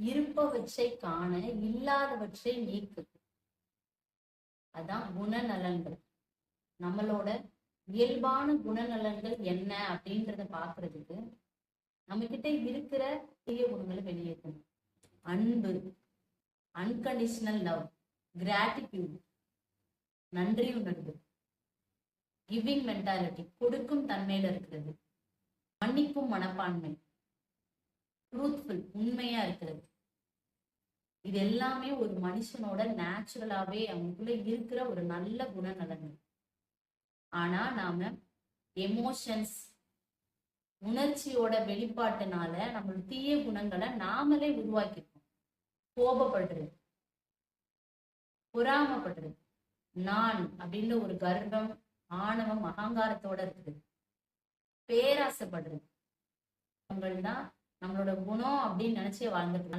இருப்பவற்றை காண இல்லாதவற்றை நீக்கு. அதான் குணநலன்கள். நம்மளோட இயல்பான குணநலன்கள் என்ன அப்படின்றத பாக்குறதுக்கு நம்ம கிட்ட இருக்கிற தீய குணங்களை வெளியேற்றணும். அன்பு, அன்கண்டிஷனல் லவ், கிராட்டிடியூட், நன்றி உணர்வு, கிவிங் மென்டாலிட்டி, கொடுக்கும் தன்மையில இருக்கிறது, மன்னிக்கும் மனப்பான்மை, ட்ரூத்ஃபுல், உண்மையா இருக்கிறது. இது எல்லாமே ஒரு மனுஷனோட நேச்சுரலாவே அவங்களுக்குள்ள இருக்கிற ஒரு நல்ல குணநலன்கள். ஆனா நாம எமோஷன்ஸ், உணர்ச்சியோட வெளிப்பாட்டுனால நம்மளோட தீய குணங்களை நாமளே உருவாக்கிருக்கோம். கோபப்படுறது, பொறாமப்படுறது, நான் அப்படின்ற ஒரு கர்வம், ஆணவம், அகங்காரத்தோட இருக்குது, பேராசைப்படுறது, தான் நம்மளோட குணம் அப்படின்னு நினைச்சே வாழ்ந்துட்டு